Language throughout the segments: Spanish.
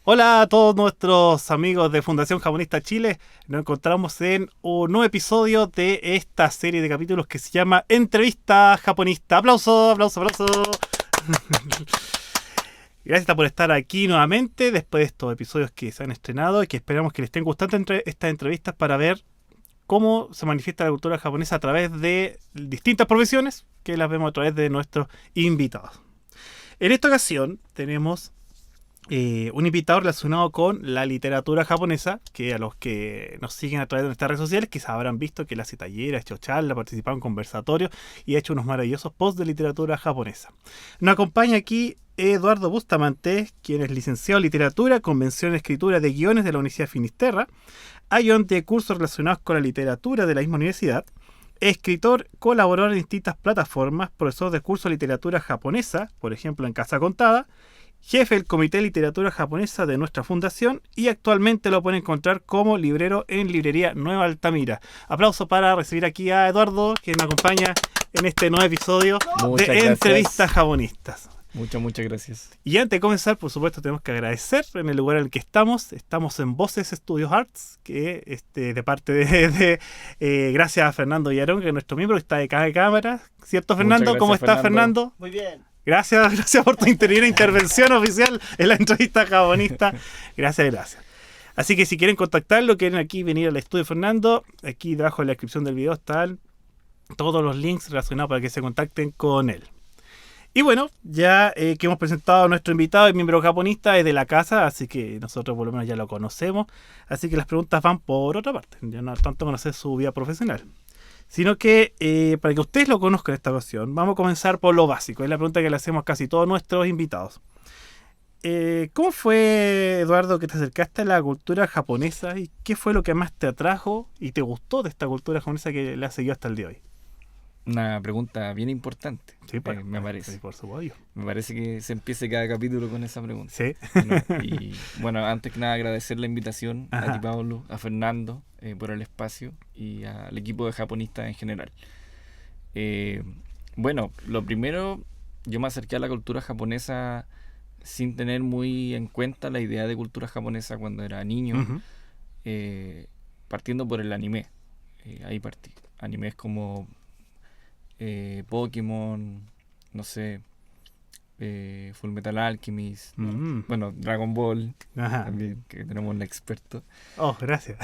Hola a todos nuestros amigos de Fundación Japonista Chile. Nos encontramos en un nuevo episodio de esta serie de capítulos que se llama Entrevista Japonista. ¡Aplauso, aplauso, aplauso! Gracias por estar aquí nuevamente después de estos episodios que se han estrenado y que esperamos que les estén gustando estas entrevistas para ver cómo se manifiesta la cultura japonesa a través de distintas profesiones que las vemos a través de nuestros invitados. En esta ocasión tenemos un invitado relacionado con la literatura japonesa, que a los que nos siguen a través de nuestras redes sociales quizás habrán visto que él hace talleres, ha hecho charlas, ha participado en conversatorios y ha hecho unos maravillosos posts de literatura japonesa. Nos acompaña aquí Eduardo Bustamante, quien es licenciado en literatura, convención en escritura de guiones de la Universidad de Finisterra, ayudante de cursos relacionados con la literatura de la misma universidad, escritor, colaborador en distintas plataformas, profesor de curso de literatura japonesa, por ejemplo en Casa Contada, jefe del Comité de Literatura Japonesa de nuestra fundación y actualmente lo pueden encontrar como librero en Librería Nueva Altamira. Aplauso para recibir aquí a Eduardo, que nos acompaña en este nuevo episodio de Entrevistas Japonistas. Muchas gracias. Y antes de comenzar, por supuesto, tenemos que agradecer en el lugar en el que estamos. Estamos en Voces Studios Arts, que de parte de gracias a Fernando Villarón, que es nuestro miembro, que está de cada cámara. ¿Cierto, Fernando? Gracias, ¿Cómo está, Fernando? Muy bien. Gracias por tu intervención oficial en la entrevista japonista. Gracias. Así que si quieren contactarlo, quieren aquí venir al estudio Fernando, aquí debajo en la descripción del video están todos los links relacionados para que se contacten con él. Y bueno, ya que hemos presentado a nuestro invitado, el miembro japonista es de la casa, así que nosotros por lo menos ya lo conocemos. Así que las preguntas van por otra parte, ya no tanto conocer su vida profesional, sino que para que ustedes lo conozcan en esta ocasión, vamos a comenzar por lo básico. Es la pregunta que le hacemos a casi todos nuestros invitados. ¿Cómo fue, Eduardo, que te acercaste a la cultura japonesa y qué fue lo que más te atrajo y te gustó de esta cultura japonesa que la has seguido hasta el día de hoy? Una pregunta bien importante, Sí, me parece. Sí, por supuesto. Me parece que se empiece cada capítulo con esa pregunta. Sí. Y bueno, antes que nada agradecer la invitación a ti, Pablo, a Fernando por el espacio y al equipo de japonistas en general. Bueno, lo primero, yo me acerqué a la cultura japonesa sin tener muy en cuenta la idea de cultura japonesa cuando era niño, partiendo por el anime. Ahí partí. Animes como Pokémon, no sé, Full Metal Alchemist, bueno, Dragon Ball, también, que tenemos un experto. Oh, gracias.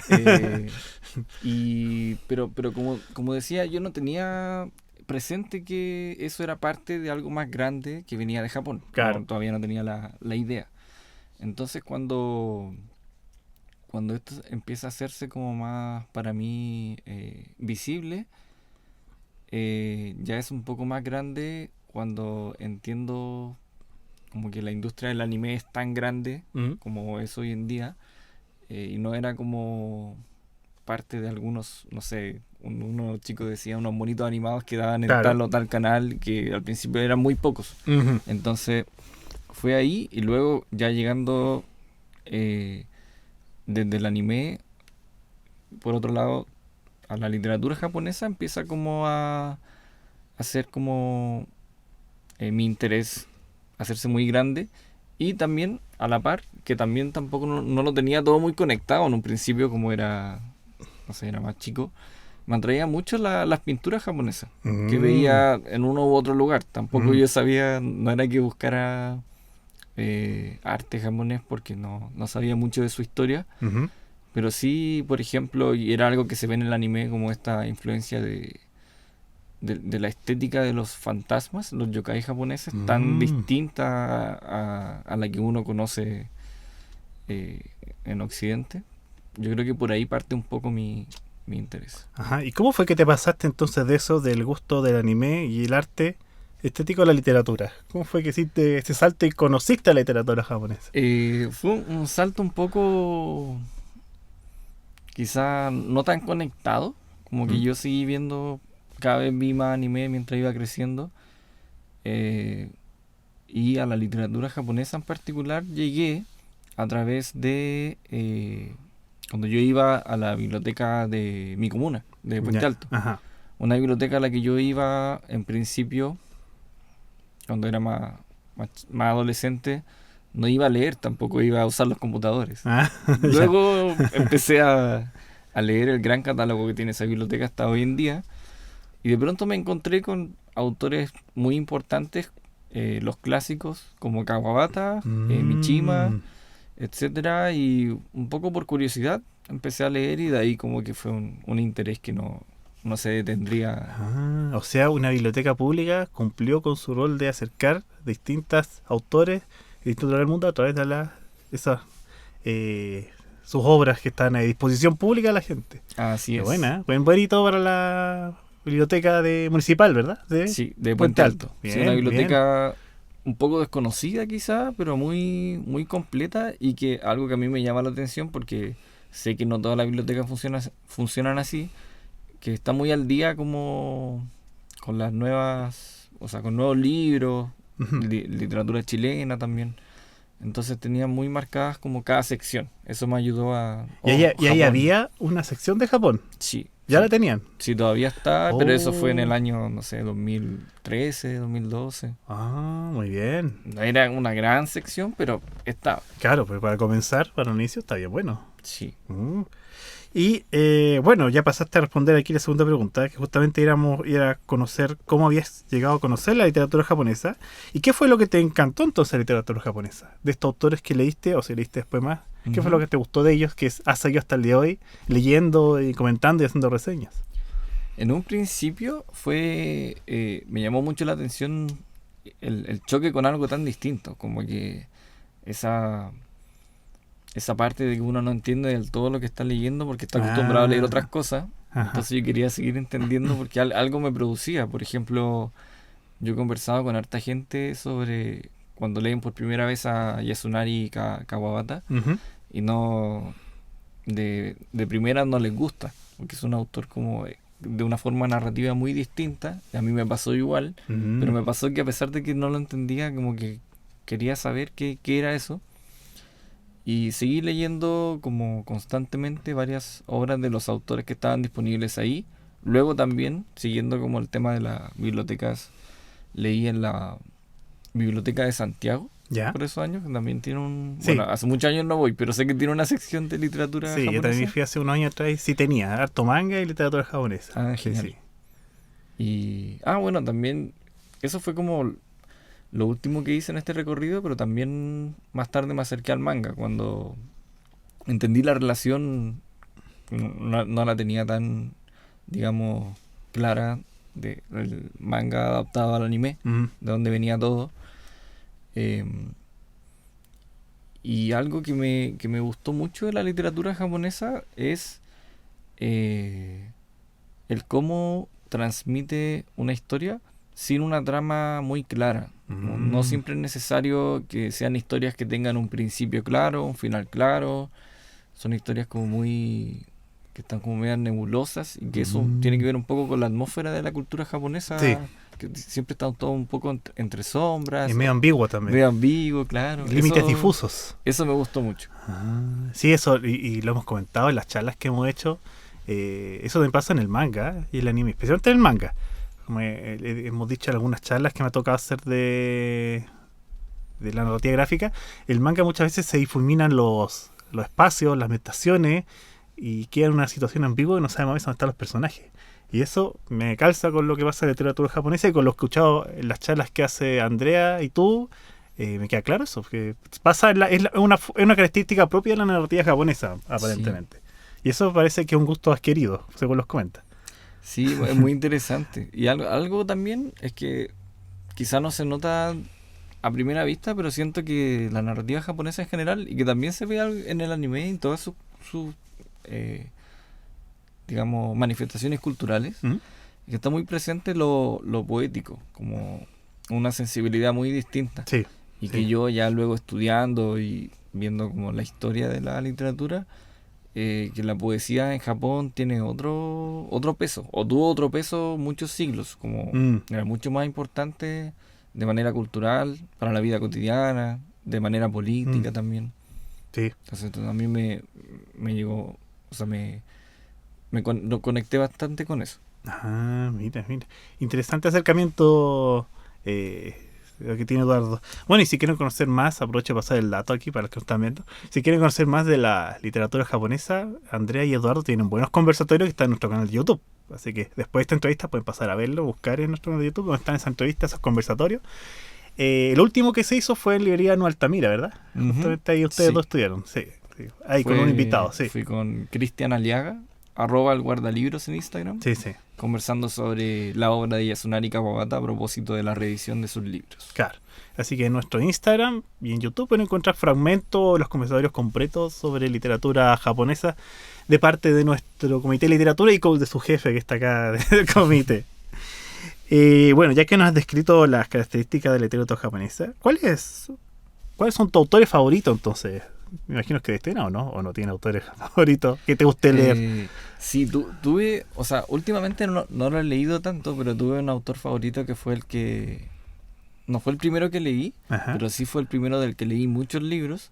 Pero como decía, yo no tenía presente que eso era parte de algo más grande que venía de Japón. Claro. Todavía no tenía la idea. Entonces cuando esto empieza a hacerse como más para mí visible, ya es un poco más grande cuando entiendo como que la industria del anime es tan grande como es hoy en día, y no era como parte de algunos, no sé, unos chicos decían unos monitos animados que daban en tal o tal canal, que al principio eran muy pocos. Entonces fue ahí, y luego ya llegando desde el anime, por otro lado, a la literatura japonesa empieza como a hacer como mi interés hacerse muy grande, y también a la par que también tampoco no lo tenía todo muy conectado en un principio, como era, no sé, era más chico. Me atraía mucho las pinturas japonesas que veía en uno u otro lugar. Tampoco yo sabía, no era que buscara arte japonés porque no sabía mucho de su historia. Pero sí, por ejemplo, y era algo que se ve en el anime, como esta influencia de la estética de los fantasmas, los yokai japoneses, tan distinta a la que uno conoce en Occidente. Yo creo que por ahí parte un poco mi interés. Ajá. ¿Y cómo fue que te pasaste entonces de eso, del gusto del anime y el arte estético a la literatura? ¿Cómo fue que hiciste ese salto y conociste la literatura japonesa? Fue un salto un poco, quizá no tan conectado, como que yo seguí viendo, cada vez vi más anime mientras iba creciendo, y a la literatura japonesa en particular llegué a través de cuando yo iba a la biblioteca de mi comuna, de Puente Alto. Una biblioteca a la que yo iba en principio cuando era más adolescente, no iba a leer, tampoco iba a usar los computadores. Ah, Luego empecé a leer el gran catálogo que tiene esa biblioteca hasta hoy en día, y de pronto me encontré con autores muy importantes, los clásicos como Kawabata, Mishima, etcétera, y un poco por curiosidad empecé a leer, y de ahí como que fue un interés que no se detendría. O sea, una biblioteca pública cumplió con su rol de acercar distintos autores de distintos lugares del mundo a través de esas sus obras que están a disposición pública de la gente. Así Qué es. buena, ¿eh? Buen bonito para la biblioteca municipal, ¿verdad? Sí, de Puente Alto. Bien, Sí, una bien. biblioteca un poco desconocida quizá, pero muy, muy completa, y que algo que a mí me llama la atención porque sé que no todas las bibliotecas funcionan así, que está muy al día como con las nuevas, o sea, con nuevos libros, Ujú. literatura chilena también. Entonces tenía muy marcadas como cada sección. Eso me ayudó a... Y ahí Japón. había una sección de Japón. Sí. Ya sí. la tenían. Sí, todavía está, pero eso fue en el Oh. año, no sé, 2013, 2012. Ah, muy bien. No era una gran sección, pero estaba. Claro, pues para comenzar, para un inicio, está bien bueno. Sí. Y bueno, ya pasaste a responder aquí la segunda pregunta, que justamente ir a conocer cómo habías llegado a conocer la literatura japonesa. ¿Y qué fue lo que te encantó entonces de la literatura japonesa? De estos autores que leíste, o si leíste después más, ¿qué fue lo que te gustó de ellos, que has seguido hasta el día de hoy, leyendo y comentando y haciendo reseñas? En un principio me llamó mucho la atención el choque con algo tan distinto, como que esa parte de que uno no entiende del todo lo que está leyendo porque está acostumbrado a leer otras cosas. Ajá. Entonces yo quería seguir entendiendo porque algo me producía. Por ejemplo, yo he conversado con harta gente sobre cuando leen por primera vez a Yasunari Kawabata, Ujú. y no de primera no les gusta, porque es un autor como de una forma narrativa muy distinta. A mí me pasó igual, pero me pasó que a pesar de que no lo entendía, como que quería saber qué era eso. Y seguí leyendo como constantemente varias obras de los autores que estaban disponibles ahí. Luego también, siguiendo como el tema de las bibliotecas, leí en la Biblioteca de Santiago ¿Ya? por esos años, que también tiene un... Sí. Bueno, hace muchos años no voy, pero sé que tiene una sección de literatura Sí, yo japonesa. también fui hace unos años atrás y sí tenía harto manga y literatura japonesa. Ah, Sí, genial. sí. Y... bueno, también... Eso fue como lo último que hice en este recorrido, pero también más tarde me acerqué al manga, cuando entendí la relación, no la tenía tan, digamos, clara, del manga adaptado al anime, Ujú. de donde venía todo. Y algo que me gustó mucho de la literatura japonesa es el cómo transmite una historia sin una trama muy clara. No siempre es necesario que sean historias que tengan un principio claro, un final claro. Son historias como muy... que están como medias nebulosas, y que eso tiene que ver un poco con la atmósfera de la cultura japonesa, Sí. que siempre está todo un poco entre sombras. Y medio ambiguo también. Medio ambiguo, claro. Límites difusos. Eso me gustó mucho. Sí, eso, y lo hemos comentado en las charlas que hemos hecho. Eso me pasa en el manga y el anime, especialmente en el manga. Como hemos dicho en algunas charlas que me ha tocado hacer de la narrativa gráfica, el manga muchas veces se difuminan los espacios, las ambientaciones, y queda en una situación ambigua y no sabemos a veces dónde están los personajes. Y eso me calza con lo que pasa en la literatura japonesa y con lo que he escuchado en las charlas que hace Andrea y tú. Me queda claro eso, que pasa es una característica propia de la narrativa japonesa, aparentemente. Sí. Y eso parece que es un gusto adquirido, según los comenta. Sí, es muy interesante. Y algo también es que quizá no se nota a primera vista, pero siento que la narrativa japonesa en general, y que también se ve en el anime y en todas sus digamos, manifestaciones culturales, que está muy presente lo poético, como una sensibilidad muy distinta. Sí. Y que yo ya luego estudiando y viendo como la historia de la literatura, que la poesía en Japón tiene otro peso, o tuvo otro peso muchos siglos, como era mucho más importante de manera cultural, para la vida cotidiana, de manera política también. Sí. Entonces a mí me llegó, o sea, lo conecté bastante con eso. Mira. Interesante acercamiento lo que tiene Eduardo. Bueno, y si quieren conocer más, aprovecho de pasar el dato aquí para los que nos están viendo. Si quieren conocer más de la literatura japonesa, Andrea y Eduardo tienen buenos conversatorios que están en nuestro canal de YouTube. Así que después de esta entrevista pueden pasar a verlo, buscar en nuestro canal de YouTube donde están esas entrevistas, esos conversatorios. El último que se hizo fue en librería No Altamira, ¿verdad? Justamente ahí ustedes dos estuvieron, sí. Ahí con un invitado, sí. Fui con Cristian Aliaga, @el guardalibros en Instagram. Sí. Conversando sobre la obra de Yasunari Kawabata a propósito de la reedición de sus libros. Claro. Así que en nuestro Instagram y en YouTube pueden encontrar fragmentos, los conversatorios completos sobre literatura japonesa de parte de nuestro comité de literatura y de su jefe que está acá del comité. Bueno, ya que nos has descrito las características de la literatura japonesa, ¿cuáles son tus autores favoritos entonces? Me imagino que Destena o no tiene autores favoritos que te guste leer. Sí, tuve, o sea, últimamente no lo he leído tanto, pero tuve un autor favorito que fue el que, no fue el primero que leí, pero sí fue el primero del que leí muchos libros.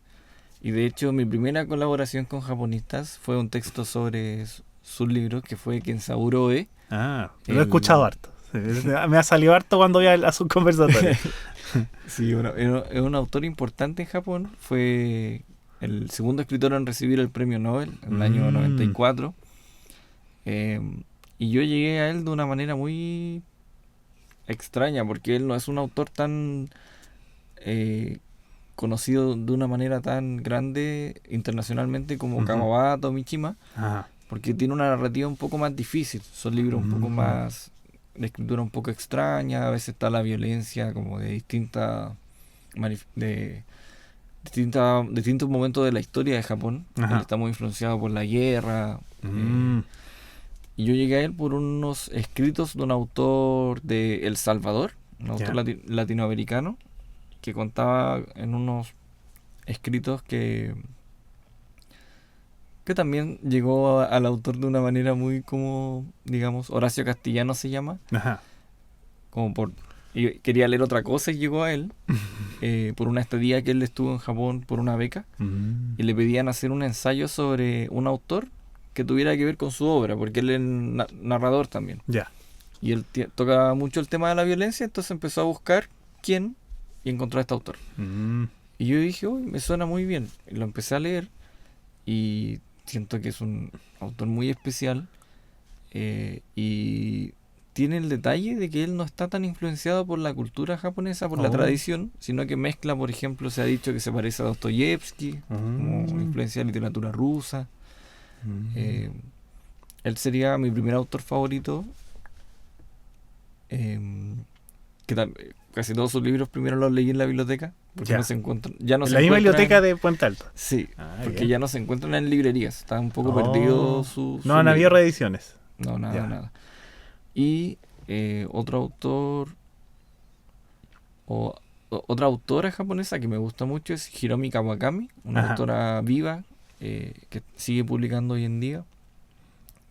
Y de hecho mi primera colaboración con japonistas fue un texto sobre sus libros, que fue Kensaburo Oe. Lo he escuchado harto. Me ha salido harto cuando voy a sus conversatorios. Sí, bueno, es un autor importante en Japón. Fue el segundo escritor en recibir el premio Nobel en el año 94. Y yo llegué a él de una manera muy extraña, porque él no es un autor tan conocido de una manera tan grande internacionalmente como Kawabata o Mishima, porque tiene una narrativa un poco más difícil. Son libros un poco más de escritura un poco extraña. A veces está la violencia como de distintos momentos de la historia de Japón. Él está muy influenciado por la guerra. Y yo llegué a él por unos escritos de un autor de El Salvador, un autor latinoamericano, que contaba en unos escritos que también llegó al autor de una manera muy como, digamos, Horacio Castellano se llama. Y quería leer otra cosa y llegó a él por una estadía que él estuvo en Japón por una beca, y le pedían hacer un ensayo sobre un autor que tuviera que ver con su obra, porque él es narrador también. Y él toca mucho el tema de la violencia, entonces empezó a buscar quién y encontró a este autor. Y yo dije, uy, me suena muy bien. Y lo empecé a leer y siento que es un autor muy especial, y tiene el detalle de que él no está tan influenciado por la cultura japonesa, por la tradición, sino que mezcla, por ejemplo, se ha dicho que se parece a Dostoyevsky, como influencia de literatura rusa. Él sería mi primer autor favorito, casi todos sus libros primero los leí en la biblioteca, porque no se encuentran, ya no en se la misma biblioteca de Puente Alto. Sí, porque ya no se encuentran en librerías, está un poco perdido no han habido reediciones. No, nada. Y otro autor otra autora japonesa que me gusta mucho es Hiromi Kawakami, una autora viva que sigue publicando hoy en día,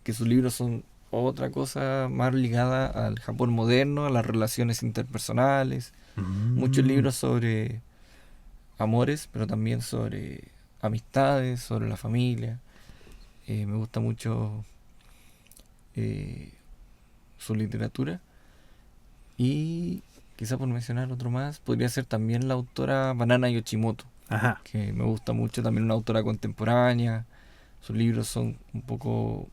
que sus libros son otra cosa más ligada al Japón moderno, a las relaciones interpersonales, muchos libros sobre amores, pero también sobre amistades, sobre la familia. Me gusta mucho su literatura. Y quizá por mencionar otro más, podría ser también la autora Banana Yoshimoto, que me gusta mucho, también una autora contemporánea. Sus libros son un poco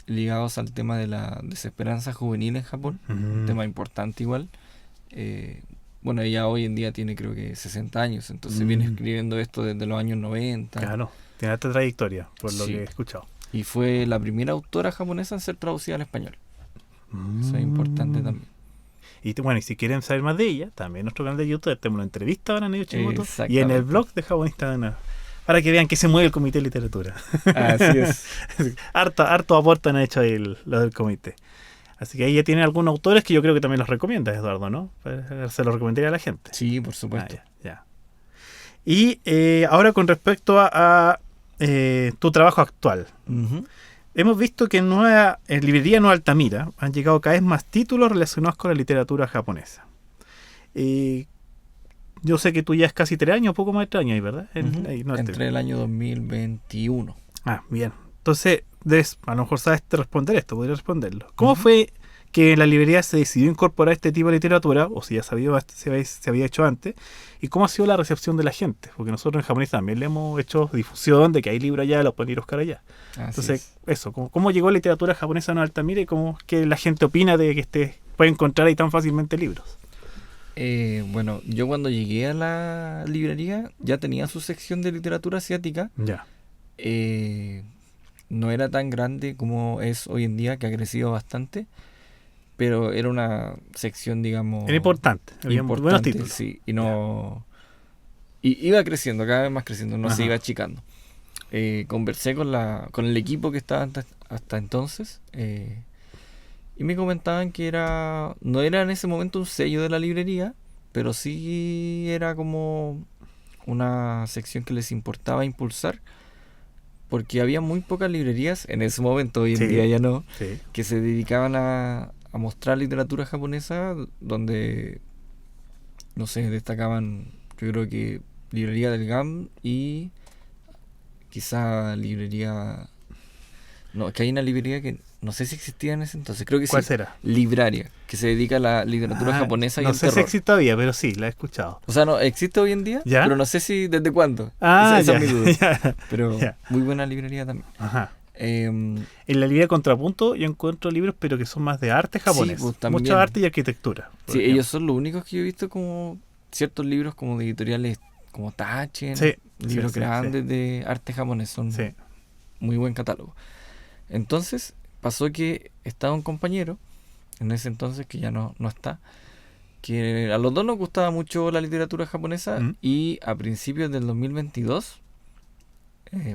ligados al tema de la desesperanza juvenil en Japón, un tema importante igual. Bueno, ella hoy en día tiene creo que 60 años, entonces viene escribiendo esto desde los años 90. Claro, tiene alta trayectoria, por lo que he escuchado. Y fue la primera autora japonesa en ser traducida al español. Eso es importante también. Y bueno, y si quieren saber más de ella, también en nuestro canal de YouTube tenemos una entrevista a Banana Yoshimoto y en el blog de Japonista para que vean que se mueve el comité de literatura. Así es. harto aportan han hecho ahí los del comité. Así que ella tiene algunos autores que yo creo que también los recomienda, Eduardo, ¿no? Se los recomendaría a la gente. Sí, por supuesto. Ya. Y ahora con respecto a tu trabajo actual. Hemos visto que en librería No Altamira han llegado cada vez más títulos relacionados con la literatura japonesa. Yo sé que tú ya es casi 3 años, poco más de 3 años, ¿verdad? Entre el año 2021. Bien. Entonces, a lo mejor sabes responder esto, podrías responderlo. ¿Cómo fue que en la librería se decidió incorporar este tipo de literatura, o si ya se había hecho antes, y cómo ha sido la recepción de la gente, porque nosotros en japonés también le hemos hecho difusión de que hay libros allá, los pueden ir a buscar allá. Entonces, eso, ¿cómo llegó la literatura japonesa a Altamira y cómo que la gente opina de que puede encontrar ahí tan fácilmente libros? Bueno, yo cuando llegué a la librería ya tenía su sección de literatura asiática. Ya. No era tan grande como es hoy en día, que ha crecido bastante, pero era una sección, digamos... Era importante, había buenos títulos. Sí, y no... Y iba creciendo, cada vez más creciendo, no se iba achicando. Conversé con el equipo que estaba hasta entonces, y me comentaban que no era en ese momento un sello de la librería, pero sí era como una sección que les importaba impulsar, porque había muy pocas librerías en ese momento, hoy en día ya no, que se dedicaban a mostrar literatura japonesa, donde, no sé, destacaban, yo creo que librería del GAM y quizá librería... No, es que hay una librería que no sé si existía en ese entonces, creo que ¿Cuál sí. será? Libraria, que se dedica a la literatura japonesa y no al sé terror. si existe todavía, pero sí, la he escuchado. O sea, no, existe hoy en día, ¿Ya? pero no sé si desde cuándo. Esa es mi duda. Ya. Pero muy buena librería también. Ajá. En la librería Contrapunto yo encuentro libros, pero que son más de arte japonés. Sí, pues, mucho arte y arquitectura. Sí, ellos son los únicos que yo he visto como ciertos libros como de editoriales como Tachen, libros grandes de arte japonés. Son muy buen catálogo. Entonces, pasó que estaba un compañero, en ese entonces, que ya no está, que a los dos nos gustaba mucho la literatura japonesa, y a principios del 2022,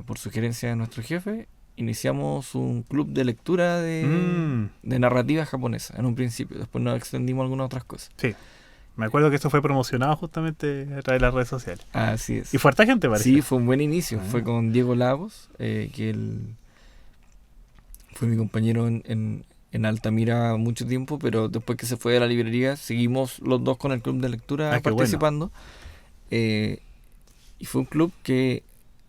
por sugerencia de nuestro jefe, iniciamos un club de lectura de narrativa japonesa en un principio. Después nos extendimos a algunas otras cosas. Sí, me acuerdo que eso fue promocionado justamente a través de las redes sociales. Así es. Y fue harta gente, parece. Sí, fue un buen inicio. Fue con Diego Lagos, que él fue mi compañero en Altamira mucho tiempo, pero después que se fue de la librería seguimos los dos con el club de lectura participando. Bueno. Y fue un club que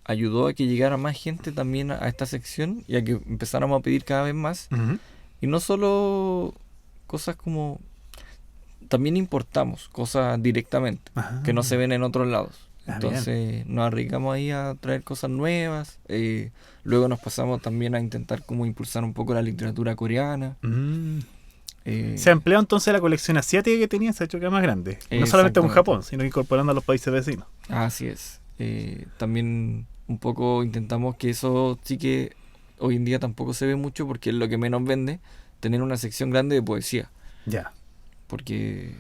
ayudó a que llegara más gente también a esta sección y a que empezáramos a pedir cada vez más. Y no solo cosas como... También importamos cosas directamente, que no se ven en otros lados. Entonces nos arriesgamos ahí a traer cosas nuevas. Luego nos pasamos también a intentar como impulsar un poco la literatura coreana. Se amplió entonces la colección asiática que tenía, se ha hecho que más grande. No solamente con Japón, sino incorporando a los países vecinos. Así es. También un poco intentamos que eso sí que hoy en día tampoco se ve mucho, porque es lo que menos vende, tener una sección grande de poesía. Ya. Porque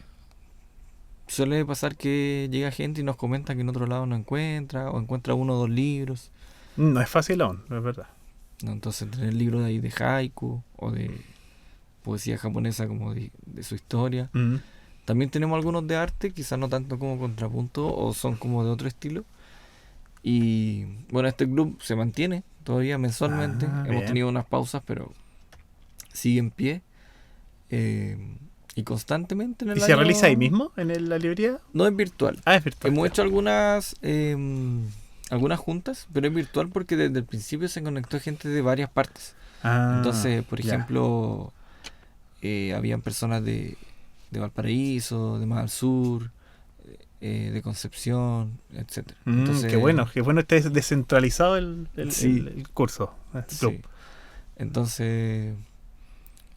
suele pasar que llega gente y nos comenta que en otro lado no encuentra, o encuentra 1 o 2 libros. No es fácil aún, no es verdad. No, entonces tener libros de ahí de haiku o de poesía japonesa como de su historia. También tenemos algunos de arte, quizás no tanto como Contrapunto, o son como de otro estilo. Y bueno, este club se mantiene todavía mensualmente. Hemos tenido unas pausas, pero sigue en pie. Y constantemente en el ¿Y año... se realiza ahí mismo, en la librería? No, es virtual. Es virtual. Hemos hecho algunas juntas, pero es virtual porque desde el principio se conectó gente de varias partes. Entonces, por ejemplo, habían personas de Valparaíso, de más al sur, de Concepción, etcétera. Entonces, qué bueno esté descentralizado el curso, el club. Sí. Entonces,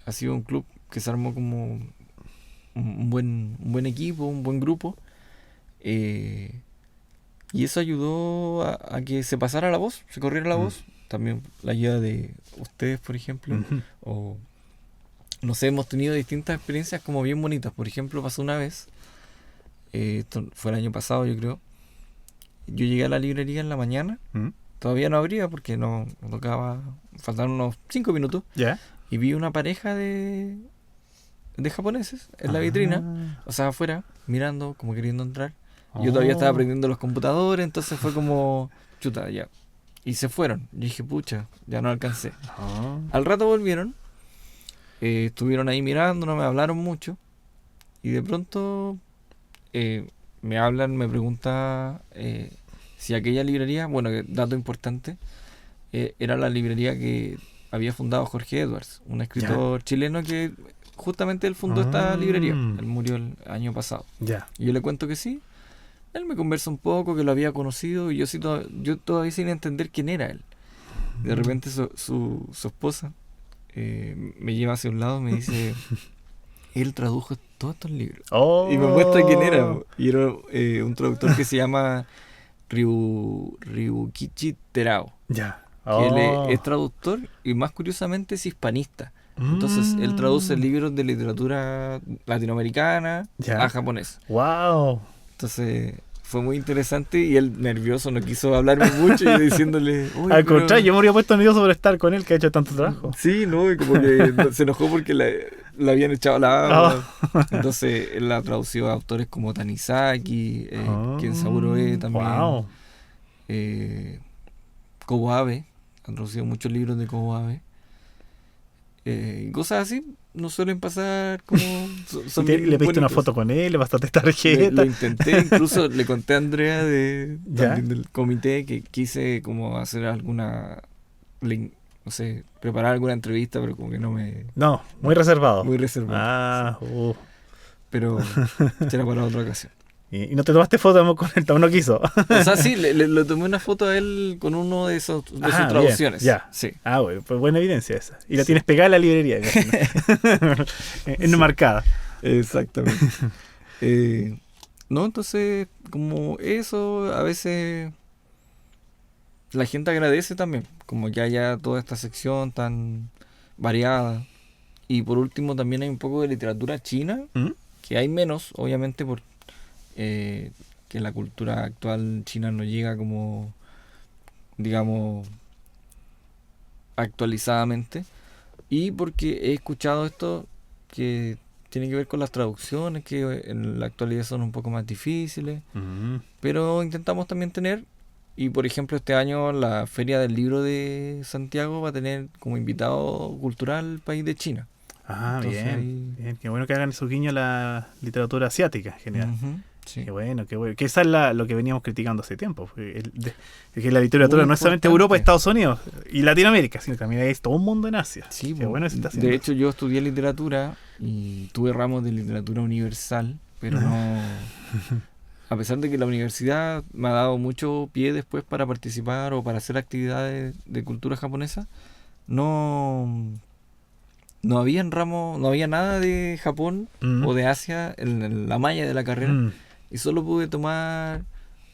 ha sido un club que se armó como un buen equipo, un buen grupo, y eso ayudó a que se pasara la voz, se corriera la voz. También la ayuda de ustedes, por ejemplo, o no sé, hemos tenido distintas experiencias como bien bonitas. Por ejemplo, pasó una vez, esto fue el año pasado, yo creo. Yo llegué a la librería en la mañana, todavía no abría porque no tocaba, faltaban unos 5 minutos, y vi una pareja de japoneses en la vitrina, o sea, afuera, mirando, como queriendo entrar. Yo todavía estaba aprendiendo los computadores, entonces fue como, chuta, ya. Y se fueron. Yo dije, pucha, ya no alcancé. Al rato volvieron, estuvieron ahí mirando, no me hablaron mucho, y de pronto me hablan, me pregunta si aquella librería, bueno, dato importante, era la librería que había fundado Jorge Edwards, un escritor chileno que justamente él fundó esta librería. Él murió el año pasado. Ya. Y yo le cuento que sí. Él me conversa un poco, que lo había conocido, y yo todavía sin entender quién era él. De repente su esposa me lleva hacia un lado y me dice, él tradujo todos estos libros. Oh. Y me muestra quién era. Y era un traductor que se llama Ryukichi Terao. Ya. Que él es traductor y más curiosamente es hispanista. Entonces él traduce libros de literatura latinoamericana a japonés. Wow. Entonces fue muy interesante y él nervioso no quiso hablarme mucho y yo diciéndole... Al contrario, yo me habría puesto nervioso por estar con él que ha hecho tanto trabajo. Sí, ¿no? Y como que se enojó porque la habían echado a la agua. Entonces él la tradució a autores como Tanizaki, Kensaburo E también. Wow. Kobo Abe, han traducido muchos libros de Kobo Abe. Y cosas así no suelen pasar como... ¿Le pediste una foto con él? ¿Le pasaste esta tarjeta? Lo intenté, incluso le conté a Andrea también del comité que quise como hacer alguna... No sé, preparar alguna entrevista, pero como que no me... No, muy reservado. Muy reservado. Pero será para otra ocasión. ¿Y no te tomaste foto con él? No quiso. O sea, sí, le tomé una foto a él con uno de sus traducciones. Bien, ya. Sí. Bueno, pues buena evidencia esa. Y la tienes pegada en la librería. Enmarcada. Exactamente. No, entonces, como eso, a veces la gente agradece también, como que haya toda esta sección tan variada. Y por último, también hay un poco de literatura china, que hay menos, obviamente, por que la cultura actual china no llega como, digamos, actualizadamente, y porque he escuchado esto que tiene que ver con las traducciones, que en la actualidad son un poco más difíciles, pero intentamos también tener, y por ejemplo este año la Feria del Libro de Santiago va a tener como invitado cultural el país de China. Entonces, bien. Qué bueno que hagan esos guiños a la literatura asiática en general. Sí. Qué bueno. Que esa es lo que veníamos criticando hace tiempo. Que la literatura muy no es solamente importante. Europa, Estados Unidos y Latinoamérica, sino que también hay todo un mundo en Asia. Sí, qué bueno se está haciendo. De hecho, yo estudié literatura y tuve ramos de literatura universal, pero no... A pesar de que la universidad me ha dado mucho pie después para participar o para hacer actividades de cultura japonesa, no había ramos, no había nada de Japón o de Asia en la malla de la carrera. Y solo pude tomar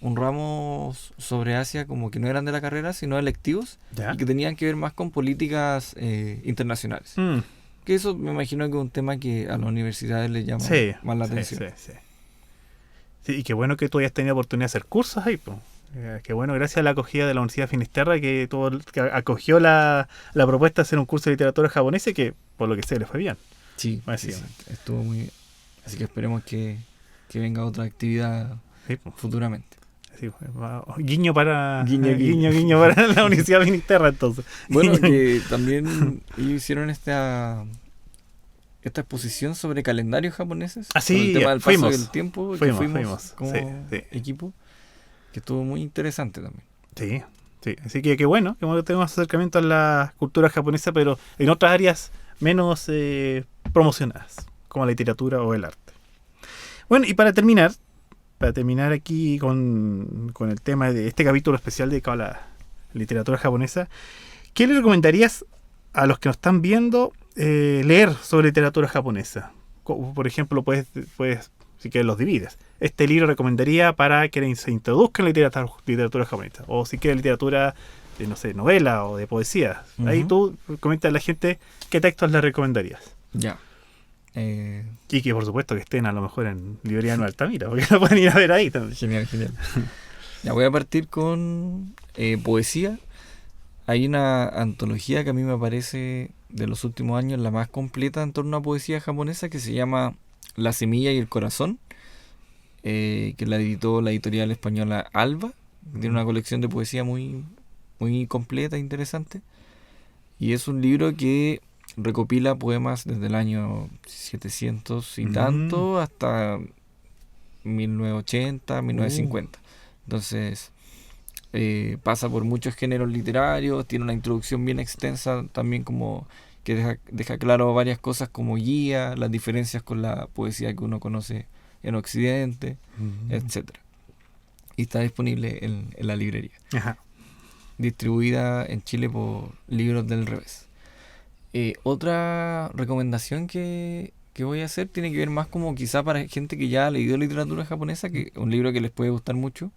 un ramo sobre Asia como que no eran de la carrera, sino electivos, y que tenían que ver más con políticas internacionales. Que eso me imagino que es un tema que a las universidades les llama más la atención. Sí, y qué bueno que tú hayas tenido oportunidad de hacer cursos ahí, pues. Qué bueno, gracias a la acogida de la Universidad de Finisterre que acogió la propuesta de hacer un curso de literatura japonesa y que, por lo que sé, le fue bien. Sí, estuvo muy bien. Así que esperemos que venga otra actividad futuramente. Sí, guiño para guiño para la Universidad de Finisterre, entonces. Bueno, que también ellos hicieron esta exposición sobre calendarios japoneses. Sí, el tema del paso del tiempo. Fuimos como equipo, que estuvo muy interesante también. Sí. Así que qué bueno que tenemos acercamiento a la cultura japonesa, pero en otras áreas menos promocionadas, como la literatura o el arte. Bueno, y para terminar aquí con el tema de este capítulo especial dedicado a la literatura japonesa, ¿qué le recomendarías a los que nos están viendo leer sobre literatura japonesa? Por ejemplo, puedes si quieres los divides. Este libro recomendaría para que se introduzca en la literatura japonesa, o si quieres literatura de, no sé, novela o de poesía. Ahí tú comentas a la gente qué textos le recomendarías. Ya. Y que por supuesto que estén a lo mejor en librería Nueva Altamira, porque lo pueden ir a ver ahí también. Genial. Ya voy a partir con poesía. Hay una antología que a mí me parece de los últimos años la más completa en torno a poesía japonesa, que se llama La semilla y el corazón, que la editó la editorial española Alba. Tiene una colección de poesía muy, muy completa e interesante. Y es un libro que recopila poemas desde el año 700 y tanto hasta 1980, 1950. Entonces pasa por muchos géneros literarios, tiene una introducción bien extensa también como que deja claro varias cosas como guía, las diferencias con la poesía que uno conoce en Occidente, etcétera. Y está disponible en la librería. Ajá. Distribuida en Chile por Libros del Revés. Otra recomendación que voy a hacer tiene que ver más como quizá para gente que ya ha leído literatura japonesa, que un libro que les puede gustar mucho,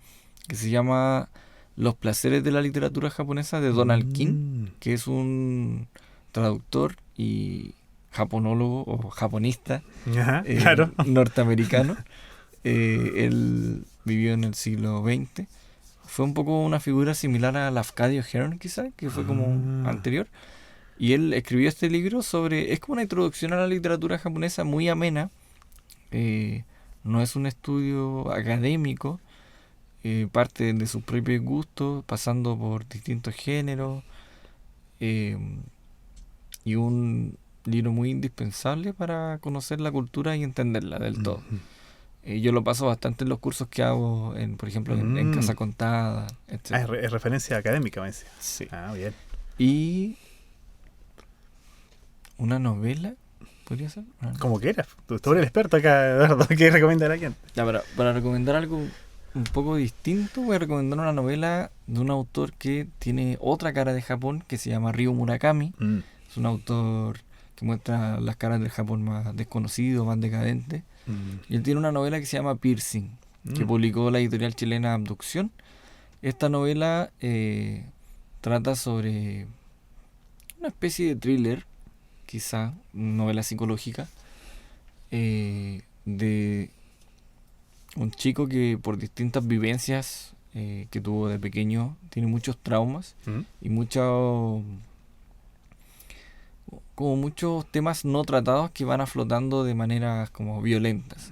que se llama Los placeres de la literatura japonesa, de Donald King, que es un traductor y japonólogo o japonista. Ajá, claro. Norteamericano. Él vivió en el siglo XX. Fue un poco una figura similar a Lafcadio Hearn, quizá, que fue como anterior. Y él escribió este libro sobre... Es como una introducción a la literatura japonesa muy amena. No es un estudio académico. Parte de sus propios gustos, pasando por distintos géneros. Y un libro muy indispensable para conocer la cultura y entenderla del todo. Yo lo paso bastante en los cursos que hago, por ejemplo, en Casa Contada, etc. Es referencia académica, me decía. Sí. Bien. Y una novela, ¿podría ser? Como quieras. Tú eres el experto acá, Eduardo. ¿Qué recomienda a la gente? Ya, para recomendar algo un poco distinto, voy a recomendar una novela de un autor que tiene otra cara de Japón, que se llama Ryo Murakami. Es un autor que muestra las caras del Japón más desconocido, más decadente. Y él tiene una novela que se llama Piercing, que publicó la editorial chilena Abducción. Esta novela trata sobre una especie de thriller, quizá, novela psicológica, de un chico que por distintas vivencias que tuvo de pequeño tiene muchos traumas y como muchos temas no tratados que van aflotando de maneras como violentas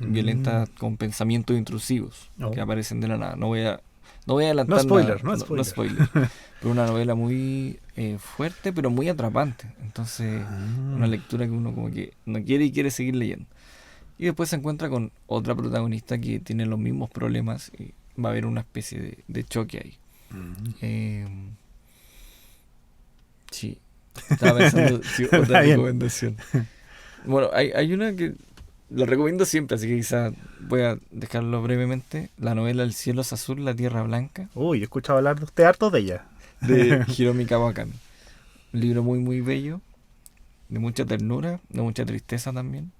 con pensamientos intrusivos que aparecen de la nada. No voy a adelantar no spoiler. Pero una novela muy fuerte, pero muy atrapante. Entonces, una lectura que uno como que no quiere y quiere seguir leyendo. Y después se encuentra con otra protagonista que tiene los mismos problemas y va a haber una especie de choque ahí. Sí. Estaba pensando otra recomendación. Bueno, hay una que la recomiendo siempre, así que quizás voy a dejarlo brevemente. La novela El cielo es azul, la tierra blanca. Uy, he escuchado hablar de usted harto de ella. De Hiromi Kawakami. Un libro muy, muy bello, de mucha ternura, de mucha tristeza también.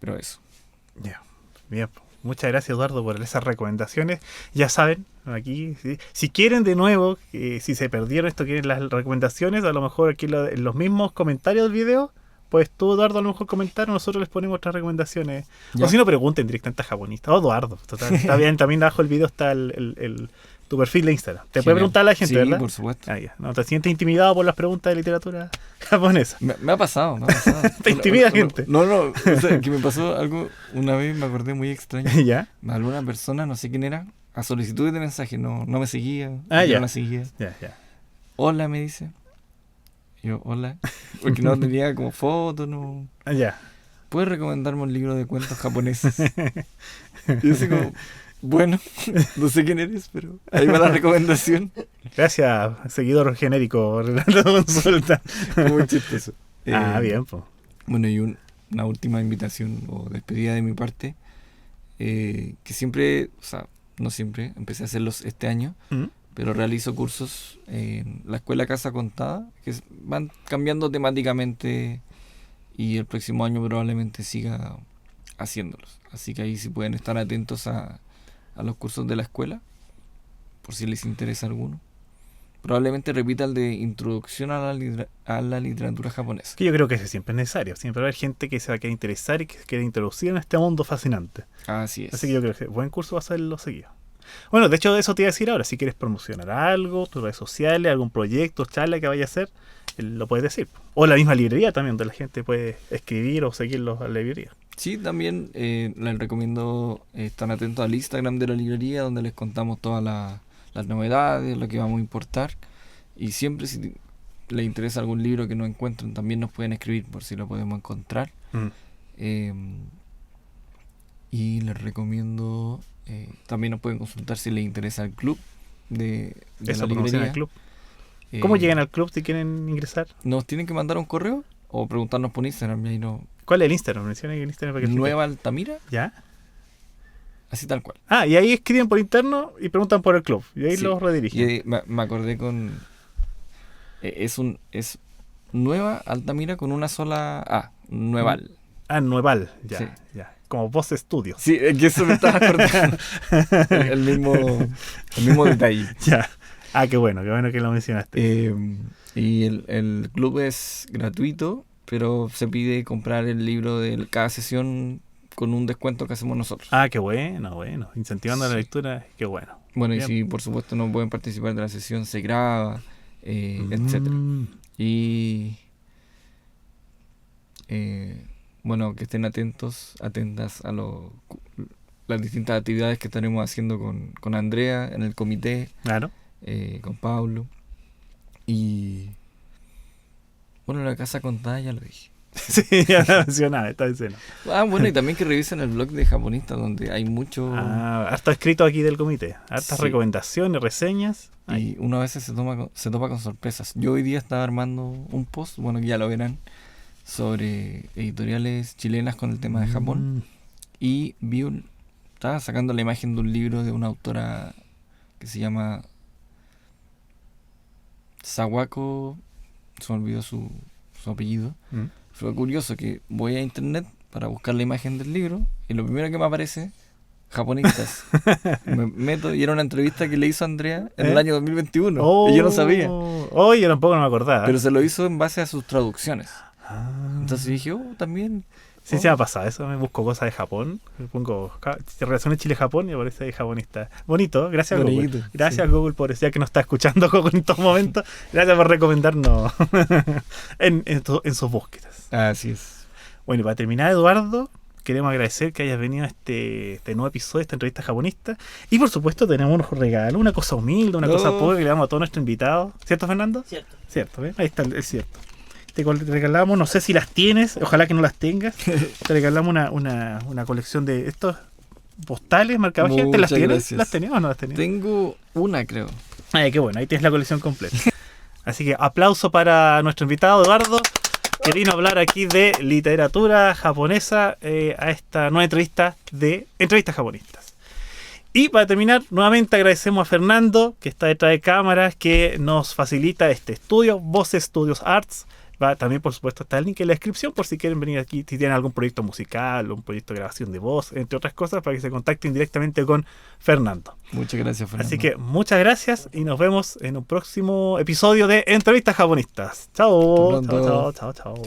Pero eso. Ya, bien. Muchas gracias, Eduardo, por esas recomendaciones. Ya saben, aquí, si quieren de nuevo, si se perdieron esto, quieren las recomendaciones, a lo mejor aquí en los mismos comentarios del video, pues tú, Eduardo, a lo mejor comentar, nosotros les ponemos otras recomendaciones. ¿Ya? O si no, pregunten directamente a Japonista. O Eduardo, total, está bien, también abajo del video está tu perfil de Instagram. Te puede preguntar a la gente, sí, ¿verdad? Por supuesto. Ya. ¿No te sientes intimidado por las preguntas de literatura japonesa? Me ha pasado. ¿Te intimida gente? No, o sea, que me pasó algo, una vez me acordé muy extraño. ¿Ya? Alguna persona, no sé quién era, a solicitudes de mensaje, no me seguía, yo no la seguía. Ya. Hola, me dice. Yo, hola. Porque no tenía como foto, no. Ya. ¿Puedes recomendarme un libro de cuentos japoneses? Y yo así como... Bueno, no sé quién eres, pero ahí va la recomendación. Gracias, seguidor genérico, Renato Consulta. Muy chistoso. Bien, pues. Bueno, y una última invitación o despedida de mi parte, que siempre, o sea, no siempre, empecé a hacerlos este año, pero realizo cursos en la Escuela Casa Contada, que van cambiando temáticamente y el próximo año probablemente siga haciéndolos. Así que ahí sí pueden estar atentos a los cursos de la escuela, por si les interesa alguno. Probablemente repita el de introducción a la literatura japonesa. Que yo creo que ese siempre es necesario. Siempre va a haber gente que se va a querer interesar y que se quiere introducir en este mundo fascinante. Así es. Así que yo creo que buen curso va a ser lo seguido. Bueno, de hecho, eso te iba a decir ahora. Si quieres promocionar algo, tus redes sociales, algún proyecto, charla que vaya a hacer, lo puedes decir. O la misma librería también, donde la gente puede escribir o seguirlos a la librería. Sí, también les recomiendo estar atentos al Instagram de la librería, donde les contamos todas las novedades, lo que vamos a importar. Y siempre si les interesa algún libro que no encuentren, también nos pueden escribir por si lo podemos encontrar. Y les recomiendo, también nos pueden consultar si les interesa el club de la librería. El club. ¿Cómo llegan al club si quieren ingresar? Nos tienen que mandar un correo o preguntarnos por Instagram. Y ahí no... ¿Cuál es el Instagram? Menciona que el Instagram para que Nueva Altamira. ¿Ya? Así tal cual. Ah, y ahí escriben por interno y preguntan por el club. Y ahí Sí. los redirigen. Y ahí me acordé con... Es Nueva Altamira con una sola A. Nueval. Ah, Nueval. Ya, Sí. ya. Como Voz Studios. Sí, es que eso me estaba acordando. el mismo detalle. Ya. Ah, qué bueno que lo mencionaste. Y el club es gratuito, pero se pide comprar el libro de cada sesión con un descuento que hacemos nosotros. Ah, qué bueno. Incentivando la Sí. lectura, qué bueno. Bueno, Bien. y si por supuesto no pueden participar de la sesión, se graba, etcétera. Y bueno, que estén atentas a las distintas actividades que estaremos haciendo con Andrea en el comité, Claro. con Pablo. Y bueno, la casa contada ya lo dije. Sí, ya lo mencionaba, esta escena. Bueno, y también que revisen el blog de Japonista, donde hay mucho... Harto escrito aquí del comité. Hartas Sí. recomendaciones, reseñas. Y uno a veces se topa con sorpresas. Yo hoy día estaba armando un post, bueno, que ya lo verán, sobre editoriales chilenas con el tema de Japón. Y estaba sacando la imagen de un libro de una autora que se llama Sawako, se me olvidó su apellido. Fue curioso que voy a internet para buscar la imagen del libro y lo primero que me aparece, Japonistas. Me meto y era una entrevista que le hizo Andrea en el año 2021 y yo no sabía. Yo tampoco no me acordaba. Pero se lo hizo en base a sus traducciones. Ah. Entonces dije, también... Sí, se me ha pasado eso. Me busco cosas de Japón. Me pongo relaciones Chile-Japón y aparece ahí Japonista. Bonito, gracias Bonito, Google. Gracias sí. Google por eso, ya que nos está escuchando Google en estos momentos. Gracias por recomendarnos en sus búsquedas. Así es. Bueno, y para terminar, Eduardo, queremos agradecer que hayas venido a este nuevo episodio, esta entrevista japonista. Y por supuesto tenemos unos regalos, una cosa humilde, una cosa pobre que le damos a todos nuestros invitados. ¿Cierto, Fernando? Cierto. Cierto, ¿ves? Ahí está, es cierto. Te regalamos, no sé si las tienes, ojalá que no las tengas. Te regalamos una colección de estos postales marcados. ¿Te las tienes? Gracias. ¿Las tenías o no las tenías? Tengo una, creo. Ay, qué bueno, ahí tienes la colección completa. Así que aplauso para nuestro invitado Eduardo, que vino a hablar aquí de literatura japonesa a esta nueva entrevista de Entrevistas Japonistas. Y para terminar, nuevamente agradecemos a Fernando, que está detrás de cámaras, que nos facilita este estudio, Voz Studios Arts. También, por supuesto, está el link en la descripción por si quieren venir aquí, si tienen algún proyecto musical, un proyecto de grabación de voz, entre otras cosas, para que se contacten directamente con Fernando. Muchas gracias, Fernando. Así que muchas gracias y nos vemos en un próximo episodio de Entrevistas Japonistas. Chao. Hasta pronto. Chao.